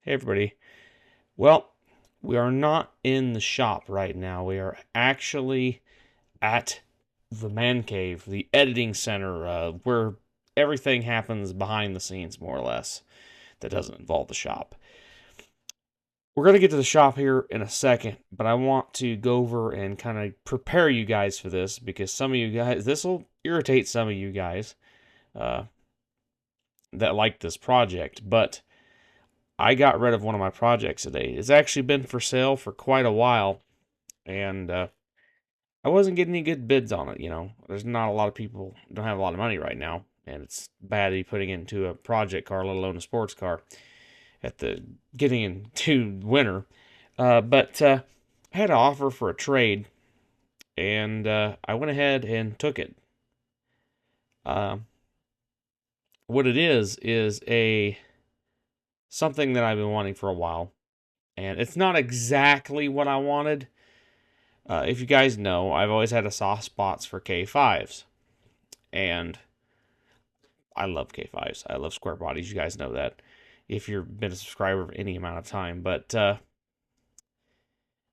Hey everybody. Well, we are not in the shop right now. We are actually at the man cave, the editing center, where everything happens behind the scenes, more or less, that doesn't involve the shop. We're going to get to the shop here in a second, but I want to go over and kind of prepare you guys for this, because some of you guys, this will irritate some of you guys that like this project, but I got rid of one of my projects today. It's actually been for sale for quite a while, and I wasn't getting any good bids on it. There's not a lot of people don't have a lot of money right now, and it's bad to be putting it into a project car, let alone a sports car, at the getting into winter. But I had an offer for a trade, and I went ahead and took it. What it is a something that I've been wanting for a while, and it's not exactly what I wanted. If you guys know, I've always had a soft spots for K5s, and I love K5s. I love square bodies. You guys know that if you've been a subscriber for any amount of time. But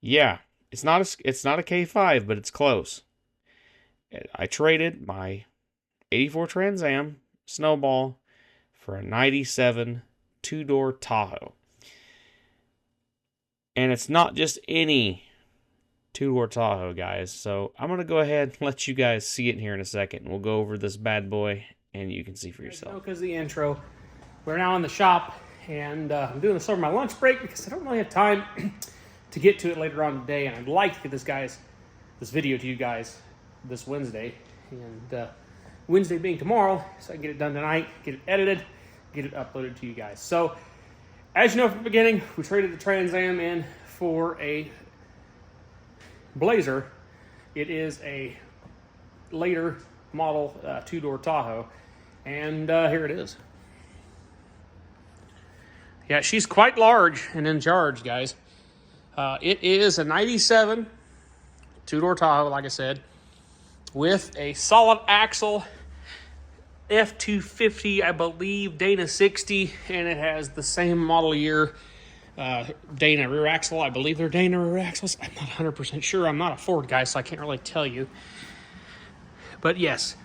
yeah, it's not a K5, but it's close. I traded my '84 Trans Am Snowball for a '97 two-door Tahoe. And it's not just any two-door Tahoe, guys. So I'm going to go ahead and let you guys see it here in a second. We'll go over this bad boy, and you can see for yourself. Because the intro, we're now in the shop, and I'm doing this over my lunch break because I don't really have time to get to it later on today, and I'd like to get this video to you guys this Wednesday, and Wednesday being tomorrow, so I can get it done tonight, get it edited, get it uploaded to you guys. So, as you know from the beginning, we traded the Trans Am in for a Blazer. It is a later model two-door Tahoe, and here it is. Yeah, she's quite large and in charge, guys. It is a '97 two-door Tahoe, like I said, with a solid axle F250, I believe, Dana 60, and it has the same model year Dana rear axle. I believe they're Dana rear axles. I'm not 100% sure. I'm not a Ford guy, so I can't really tell you. But yes,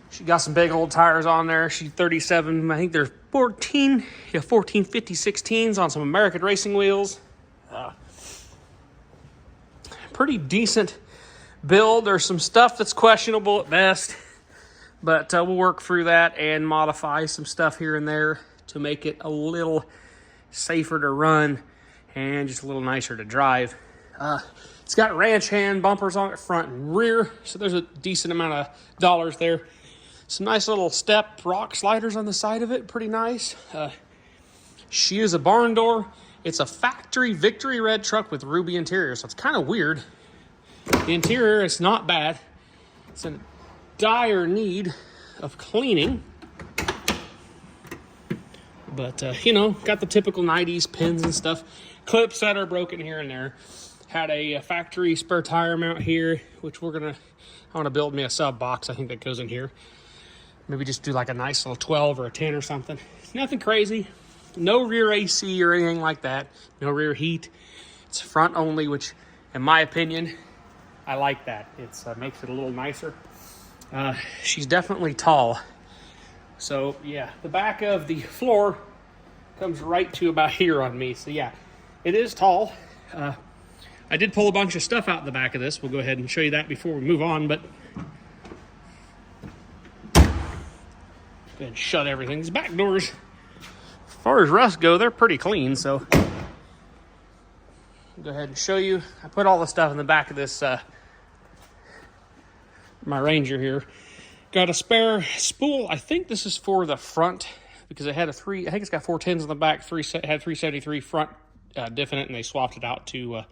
she got some big old tires on there. She's 37. I think they're 1450 16s on some American racing wheels. Pretty decent build. There's some stuff that's questionable at best, but we'll work through that and modify some stuff here and there to make it a little safer to run and just a little nicer to drive. It's got ranch hand bumpers on it front and rear, so there's a decent amount of dollars there. Some nice little step rock sliders on the side of it, pretty nice. She is a barn door. It's a factory Victory Red truck with ruby interior, so it's kind of weird. The interior is not bad. It's in dire need of cleaning. But, got the typical 90s pins and stuff. Clips that are broken here and there. Had a factory spare tire mount here, which I want to build me a sub box, I think, that goes in here. Maybe just do like a nice little 12 or a 10 or something. Nothing crazy. No rear AC or anything like that. No rear heat. It's front only, which, in my opinion, I like that. It makes it a little nicer. She's definitely tall. So, yeah, the back of the floor comes right to about here on me. So, yeah, it is tall. I did pull a bunch of stuff out the back of this. We'll go ahead and show you that before we move on, but go ahead and shut everything. These back doors, as far as rust go, they're pretty clean, so I'll go ahead and show you. I put all the stuff in the back of this, my Ranger here. Got a spare spool. I think this is for the front, because it had I think it's got 410s on the back, had 373 front diff in it, and they swapped it out to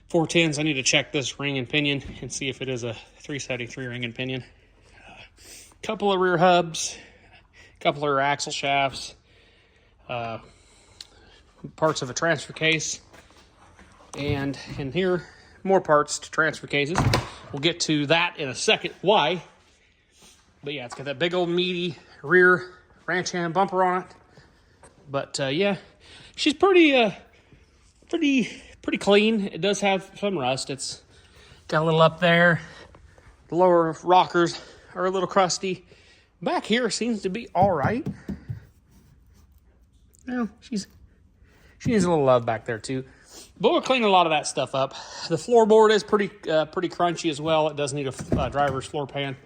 410s. I need to check this ring and pinion and see if it is a 373 ring and pinion. Couple of rear hubs, couple of rear axle shafts, parts of a transfer case, and in here, more parts to transfer cases. We'll get to that in a second, why. But yeah, it's got that big old meaty rear ranch hand bumper on it. But yeah, she's pretty clean. It does have some rust. It's got a little up there. The lower rockers are a little crusty. Back here seems to be all right. Well, she needs a little love back there too. But we're cleaning a lot of that stuff up. The floorboard is pretty crunchy as well. It does need a driver's floor pan.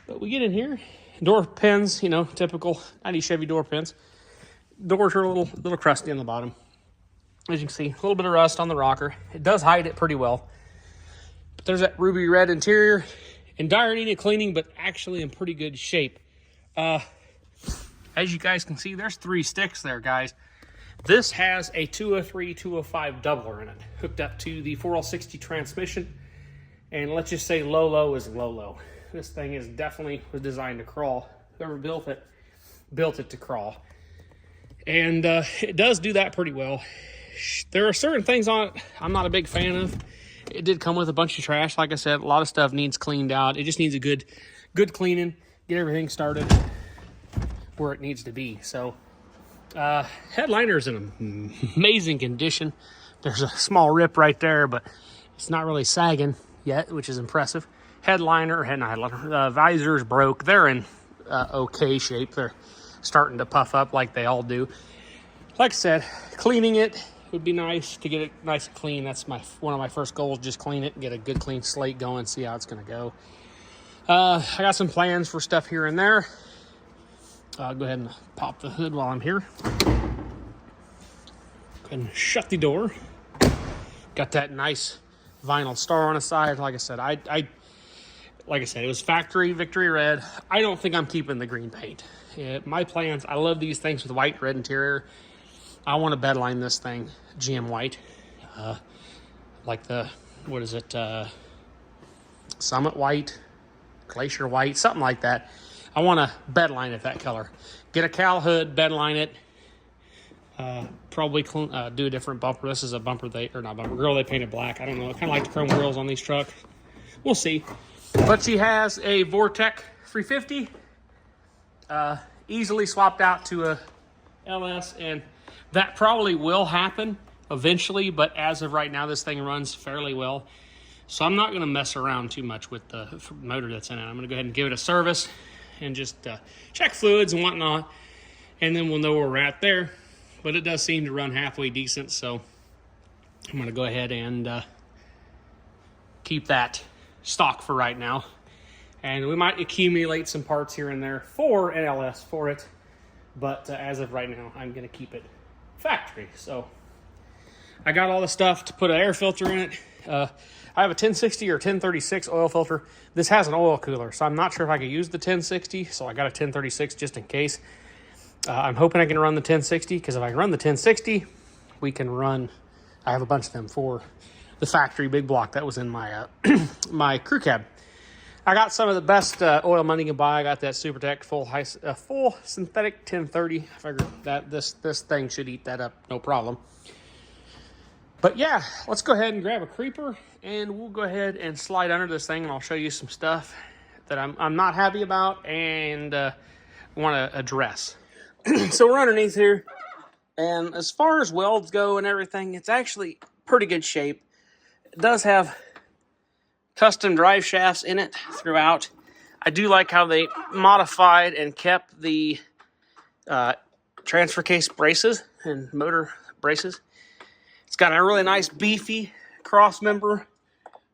But we get in here. Door pins, you know, typical 90 Chevy door pins. Doors are a little crusty on the bottom. As you can see, a little bit of rust on the rocker. It does hide it pretty well. But there's that ruby red interior. In dire need of cleaning, but actually in pretty good shape. As you guys can see, there's 3 sticks there, guys. This has a 203, 205 doubler in it, hooked up to the 4L60 transmission. And let's just say low is low. This thing is definitely was designed to crawl. Whoever built it to crawl. And it does do that pretty well. There are certain things on it I'm not a big fan of. It did come with a bunch of trash. Like I said, a lot of stuff needs cleaned out. It just needs a good cleaning, get everything started where it needs to be. So headliner is in amazing condition. There's a small rip right there, but it's not really sagging yet, which is impressive. Visors broke. They're in okay shape. They're starting to puff up like they all do. Like I said, cleaning it would be nice to get it nice and clean. That's one of my first goals, just clean it and get a good clean slate going, see how it's going to go. I got some plans for stuff here and there. I'll go ahead and pop the hood while I'm here. Go ahead and shut the door. Got that nice vinyl star on the side. Like I said, it was factory Victory Red. I don't think I'm keeping the green paint. My plans, I love these things with white, red interior. I want to bedline this thing GM white. Like Summit white, Glacier white, something like that. I want to bedline it that color. Get a cowl hood, bedline it. Probably do a different bumper. This is a bumper grill they painted black. I don't know. I kind of like the chrome grills on these trucks. We'll see. But she has a Vortec 350. Easily swapped out to a LS, and that probably will happen eventually, but as of right now, this thing runs fairly well. So I'm not going to mess around too much with the motor that's in it. I'm going to go ahead and give it a service and just check fluids and whatnot, and then we'll know where we're at there. But it does seem to run halfway decent, so I'm going to go ahead and keep that stock for right now. And we might accumulate some parts here and there for an LS for it. But as of right now, I'm going to keep it factory. So I got all the stuff to put an air filter in it. I have a 1060 or 1036 oil filter. This has an oil cooler, so I'm not sure if I could use the 1060. So I got a 1036 just in case. I'm hoping I can run the 1060, because if I can run the 1060, we can run, I have a bunch of them for the factory big block that was in my my crew cab. I got some of the best oil money can buy. I got that SuperTech full synthetic 1030. I figured that this thing should eat that up, no problem. But yeah, let's go ahead and grab a creeper, and we'll go ahead and slide under this thing, and I'll show you some stuff that I'm not happy about and want to address. So we're underneath here, and as far as welds go and everything, it's actually pretty good shape. It does have custom drive shafts in it throughout. I do like how they modified and kept the transfer case braces and motor braces. It's got a really nice beefy cross member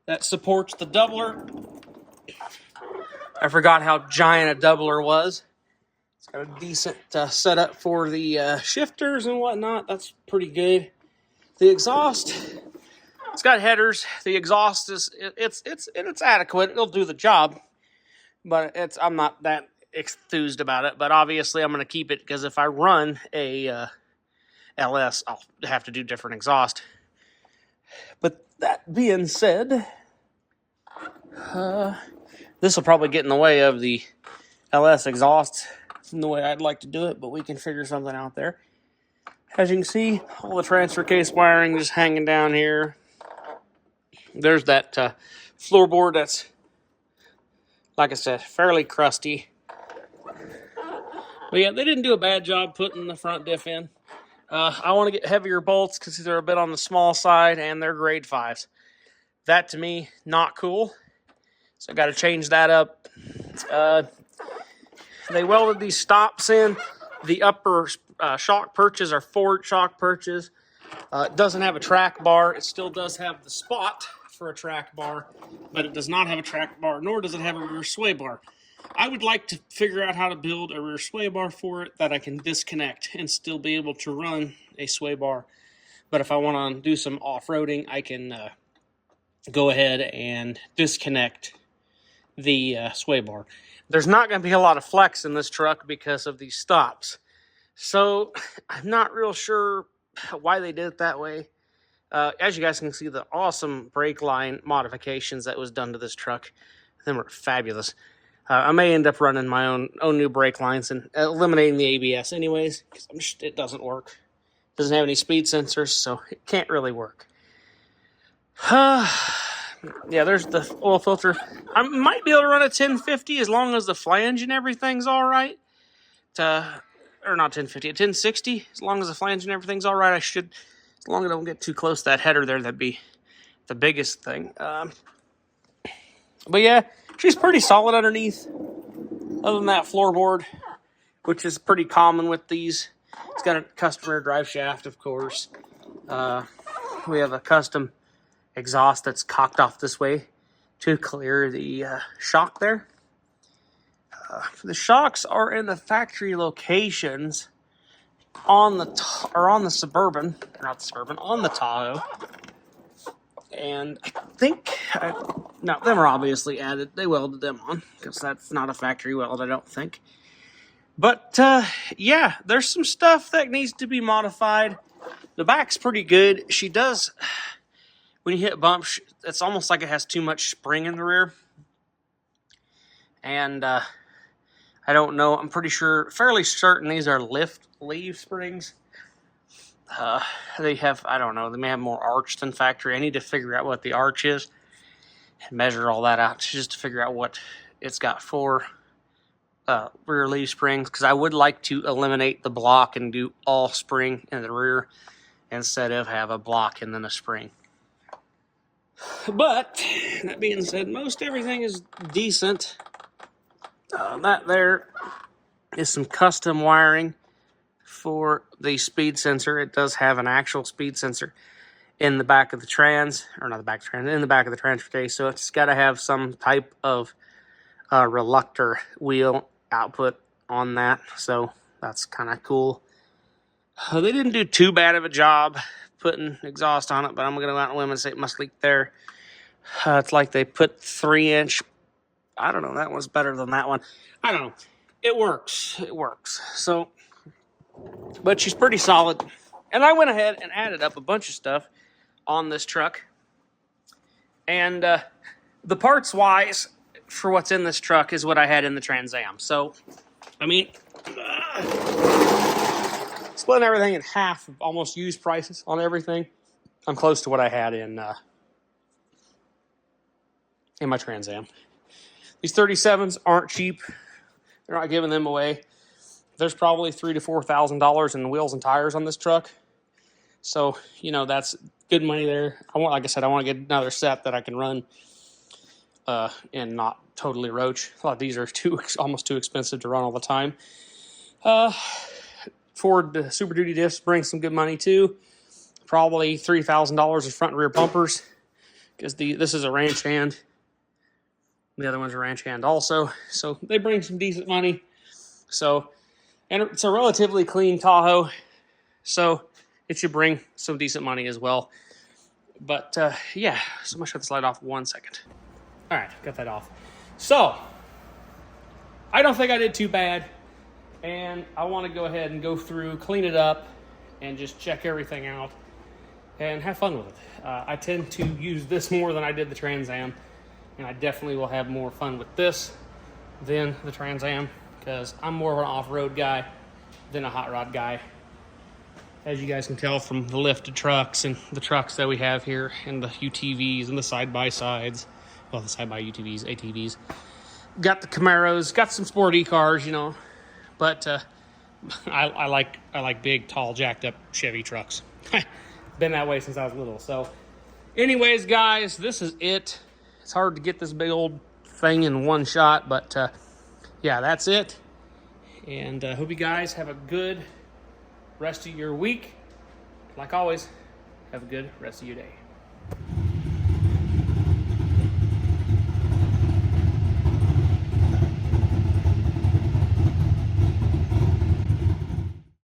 that supports the doubler. I forgot how giant a doubler was. It's got a decent setup for the shifters and whatnot. That's pretty good. The exhaust, it's got headers. The exhaust it's adequate. It'll do the job, but I'm not that enthused about it. But obviously, I'm going to keep it, because if I run a LS, I'll have to do different exhaust. But that being said, this will probably get in the way of the LS exhaust in the way I'd like to do it, but we can figure something out there. As you can see, all the transfer case wiring just hanging down here. There's that floorboard that's, like I said, fairly crusty. But yeah, they didn't do a bad job putting the front diff in. I want to get heavier bolts because they're a bit on the small side and they're grade 5s. That to me, not cool. So I got to change that up. They welded these stops in. The upper shock perches are Ford shock perches. It doesn't have a track bar. It still does have the spot for a track bar, but it does not have a track bar, nor does it have a rear sway bar. I would like to figure out how to build a rear sway bar for it that I can disconnect and still be able to run a sway bar. But if I want to do some off-roading, I can go ahead and disconnect the sway bar. There's not going to be a lot of flex in this truck because of these stops. So I'm not real sure why they did it that way. As you guys can see, the awesome brake line modifications that was done to this truck, them were fabulous. I may end up running my own new brake lines and eliminating the ABS anyways, because it doesn't work. It doesn't have any speed sensors, so it can't really work. Yeah, there's the oil filter. I might be able to run a 1050 as long as the flange and everything's all right. Or not 1050, a 1060. As long as the flange and everything's all right, I should. As long as I don't get too close to that header there, that'd be the biggest thing. But yeah, she's pretty solid underneath. Other than that floorboard, which is pretty common with these. It's got a custom rear drive shaft, of course. We have a custom exhaust that's cocked off this way to clear the shock there. The shocks are in the factory locations on the Suburban, not the Suburban, on the Tahoe. And I think, no, them are obviously added. They welded them on because that's not a factory weld, I don't think. But yeah, there's some stuff that needs to be modified. The back's pretty good. She does, when you hit bumps, it's almost like it has too much spring in the rear. And I don't know. I'm pretty sure, fairly certain these are leaf springs. They have, I don't know, they may have more arch than factory. I need to figure out what the arch is and measure all that out just to figure out what it's got for rear leaf springs, because I would like to eliminate the block and do all spring in the rear instead of have a block and then a spring. But that being said, most everything is decent. That there is some custom wiring for the speed sensor. It does have an actual speed sensor in the back of the trans, or not the back of the trans, in the back of the transfer case. So it's got to have some type of reluctor wheel output on that. So that's kind of cool. They didn't do too bad of a job putting exhaust on it, but I'm going to go out on a limb and say it must leak there. It's like they put 3-inch. I don't know. That one's better than that one. I don't know. It works. It works. So, but she's pretty solid. And I went ahead and added up a bunch of stuff on this truck. And the parts wise for what's in this truck is what I had in the Trans Am. So, I mean, splitting everything in half, almost used prices on everything. I'm close to what I had in my Trans Am. These 37s aren't cheap. They're not giving them away. There's probably $3,000 to $4,000 in wheels and tires on this truck. So, you know, that's good money there. Like I said, I want to get another set that I can run and not totally roach. A lot of these are almost too expensive to run all the time. Ford Super Duty diffs bring some good money too. Probably $3,000 in front and rear bumpers, because this is a ranch hand. The other one's a ranch hand also. So they bring some decent money. So, and it's a relatively clean Tahoe, so it should bring some decent money as well. But yeah, so I'm gonna shut this light off 1 second. All right, got that off. So I don't think I did too bad, and I want to go ahead and go through, clean it up, and just check everything out and have fun with it. I tend to use this more than I did the Trans Am, and I definitely will have more fun with this than the Trans Am, because I'm more of an off-road guy than a hot rod guy. As you guys can tell from the lifted trucks and the trucks that we have here, and the UTVs and the side-by-sides, well, the side-by UTVs, ATVs. Got the Camaros, got some sporty cars, you know, but I like big, tall, jacked up Chevy trucks. Been that way since I was little. So, anyways, guys, this is it. It's hard to get this big old thing in one shot, but yeah, that's it. And hope you guys have a good rest of your week. Like always, have a good rest of your day.